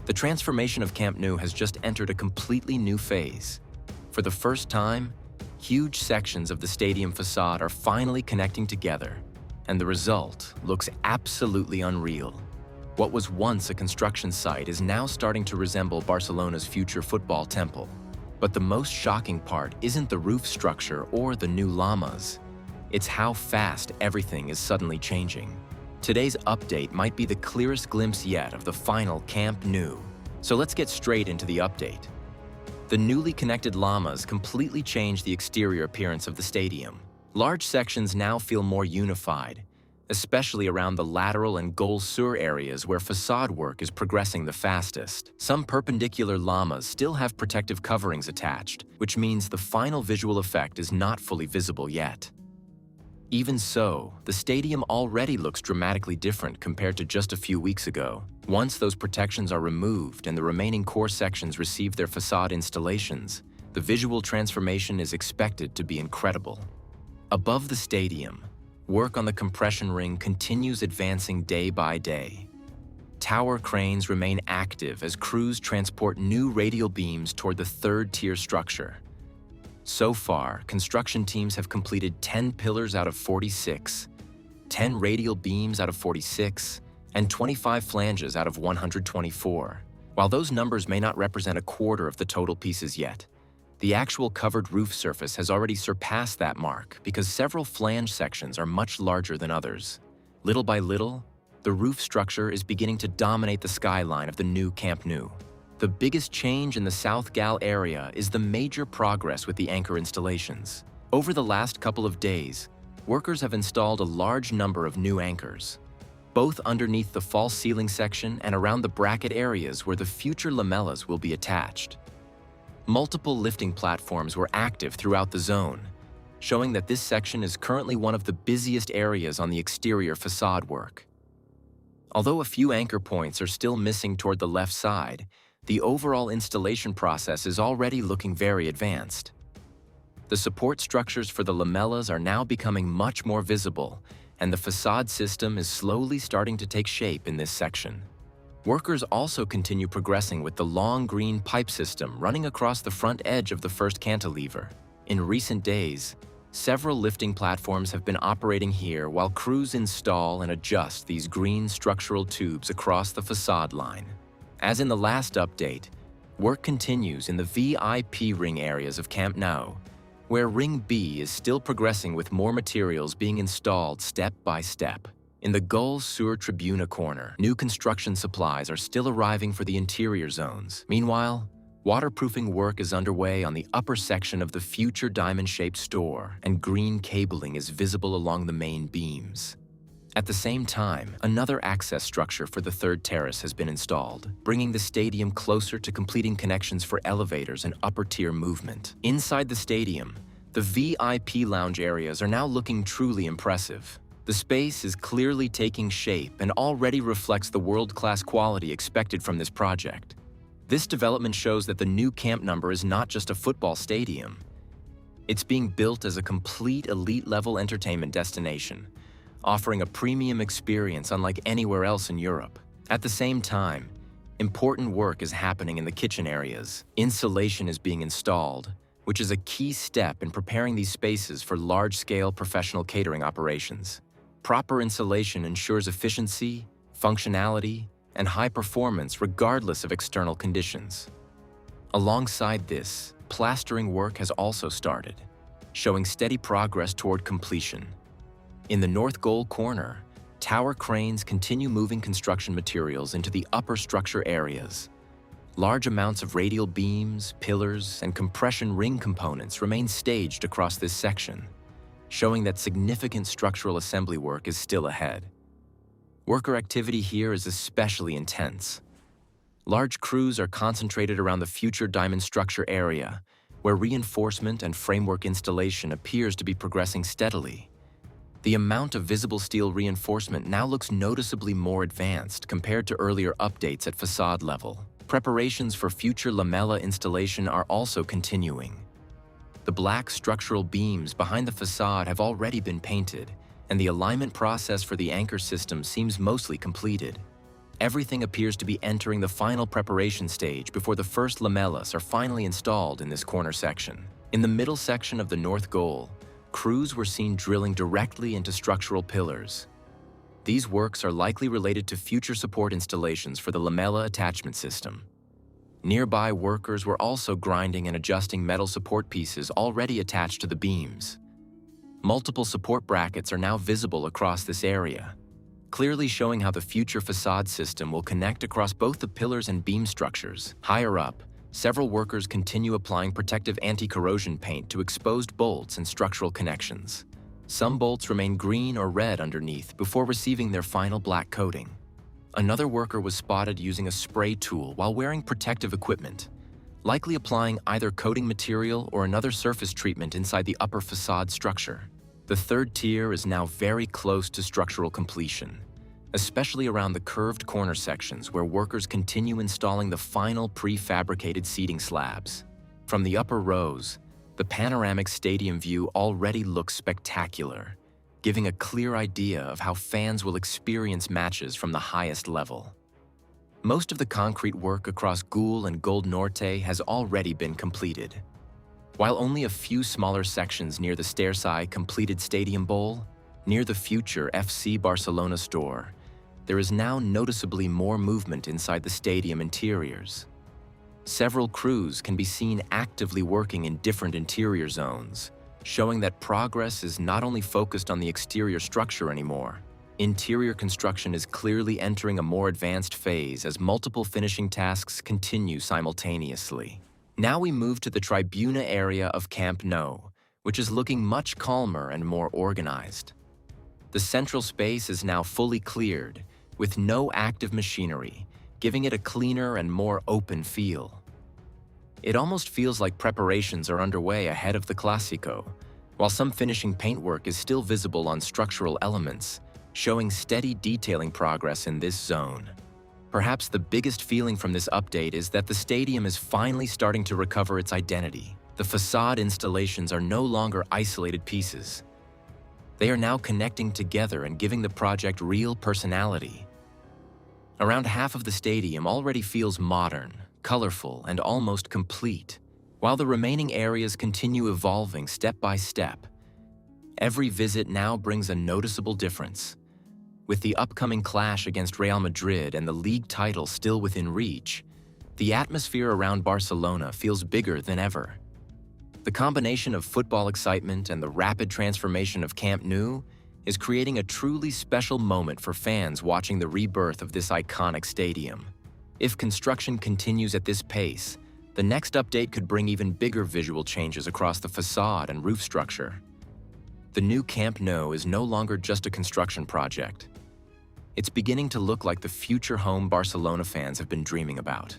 The transformation of Camp Nou has just entered a completely new phase. For the first time, huge sections of the stadium facade are finally connecting together, and the result looks absolutely unreal. What was once a construction site is now starting to resemble Barcelona's future football temple. But the most shocking part isn't the roof structure or the new llamas. It's how fast everything is suddenly changing. Today's update might be the clearest glimpse yet of the final Camp Nou. So let's get straight into the update. The newly connected llamas completely changed the exterior appearance of the stadium. Large sections now feel more unified, especially around the lateral and goal sur areas where facade work is progressing the fastest. Some perpendicular llamas still have protective coverings attached, which means the final visual effect is not fully visible yet. Even so, the stadium already looks dramatically different compared to just a few weeks ago. Once those protections are removed and the remaining core sections receive their facade installations, the visual transformation is expected to be incredible. Above the stadium, work on the compression ring continues advancing day by day. Tower cranes remain active as crews transport new radial beams toward the third-tier structure. So far, construction teams have completed 10 pillars out of 46, 10 radial beams out of 46, and 25 flanges out of 124. While those numbers may not represent a quarter of the total pieces yet, the actual covered roof surface has already surpassed that mark because several flange sections are much larger than others. Little by little, the roof structure is beginning to dominate the skyline of the new Camp Nou. The biggest change in the South Gal area is the major progress with the anchor installations. Over the last couple of days, workers have installed a large number of new anchors, both underneath the false ceiling section and around the bracket areas where the future lamelas will be attached. Multiple lifting platforms were active throughout the zone, showing that this section is currently one of the busiest areas on the exterior facade work. Although a few anchor points are still missing toward the left side, the overall installation process is already looking very advanced. The support structures for the lamelas are now becoming much more visible, and the facade system is slowly starting to take shape in this section. Workers also continue progressing with the long green pipe system running across the front edge of the first cantilever. In recent days, several lifting platforms have been operating here while crews install and adjust these green structural tubes across the facade line. As in the last update, work continues in the VIP ring areas of Camp Nou, where Ring B is still progressing with more materials being installed step by step. In the Goal Sur Tribuna corner, new construction supplies are still arriving for the interior zones. Meanwhile, waterproofing work is underway on the upper section of the future diamond-shaped store, and green cabling is visible along the main beams. At the same time, another access structure for the third terrace has been installed, bringing the stadium closer to completing connections for elevators and upper-tier movement. Inside the stadium, the VIP lounge areas are now looking truly impressive. The space is clearly taking shape and already reflects the world-class quality expected from this project. This development shows that the new Camp Nou is not just a football stadium. It's being built as a complete elite-level entertainment destination, offering a premium experience unlike anywhere else in Europe. At the same time, important work is happening in the kitchen areas. Insulation is being installed, which is a key step in preparing these spaces for large-scale professional catering operations. Proper insulation ensures efficiency, functionality, and high performance regardless of external conditions. Alongside this, plastering work has also started, showing steady progress toward completion. In the north goal corner, tower cranes continue moving construction materials into the upper structure areas. Large amounts of radial beams, pillars, and compression ring components remain staged across this section, showing that significant structural assembly work is still ahead. Worker activity here is especially intense. Large crews are concentrated around the future diamond structure area, where reinforcement and framework installation appears to be progressing steadily. The amount of visible steel reinforcement now looks noticeably more advanced compared to earlier updates at facade level. Preparations for future lamela installation are also continuing. The black structural beams behind the facade have already been painted, and the alignment process for the anchor system seems mostly completed. Everything appears to be entering the final preparation stage before the first lamelas are finally installed in this corner section. In the middle section of the north goal, crews were seen drilling directly into structural pillars. These works are likely related to future support installations for the lamela attachment system. Nearby workers were also grinding and adjusting metal support pieces already attached to the beams. Multiple support brackets are now visible across this area, clearly showing how the future facade system will connect across both the pillars and beam structures. Higher up, several workers continue applying protective anti-corrosion paint to exposed bolts and structural connections. Some bolts remain green or red underneath before receiving their final black coating. Another worker was spotted using a spray tool while wearing protective equipment, likely applying either coating material or another surface treatment inside the upper facade structure. The third tier is now very close to structural completion, especially around the curved corner sections where workers continue installing the final prefabricated seating slabs. From the upper rows, the panoramic stadium view already looks spectacular, giving a clear idea of how fans will experience matches from the highest level. Most of the concrete work across Gul and Gold Norte has already been completed. While only a few smaller sections near the stairside completed Stadium Bowl, near the future FC Barcelona store, there is now noticeably more movement inside the stadium interiors. Several crews can be seen actively working in different interior zones, showing that progress is not only focused on the exterior structure anymore. Interior construction is clearly entering a more advanced phase as multiple finishing tasks continue simultaneously. Now we move to the tribuna area of Camp Nou, which is looking much calmer and more organized. The central space is now fully cleared, with no active machinery, giving it a cleaner and more open feel. It almost feels like preparations are underway ahead of the Clásico, while some finishing paintwork is still visible on structural elements, showing steady detailing progress in this zone. Perhaps the biggest feeling from this update is that the stadium is finally starting to recover its identity. The facade installations are no longer isolated pieces. They are now connecting together and giving the project real personality. Around half of the stadium already feels modern, colorful, and almost complete, while the remaining areas continue evolving step by step. Every visit now brings a noticeable difference. With the upcoming clash against Real Madrid and the league title still within reach, the atmosphere around Barcelona feels bigger than ever. The combination of football excitement and the rapid transformation of Camp Nou is creating a truly special moment for fans watching the rebirth of this iconic stadium. If construction continues at this pace, the next update could bring even bigger visual changes across the facade and roof structure. The new Camp Nou is no longer just a construction project. It's beginning to look like the future home Barcelona fans have been dreaming about.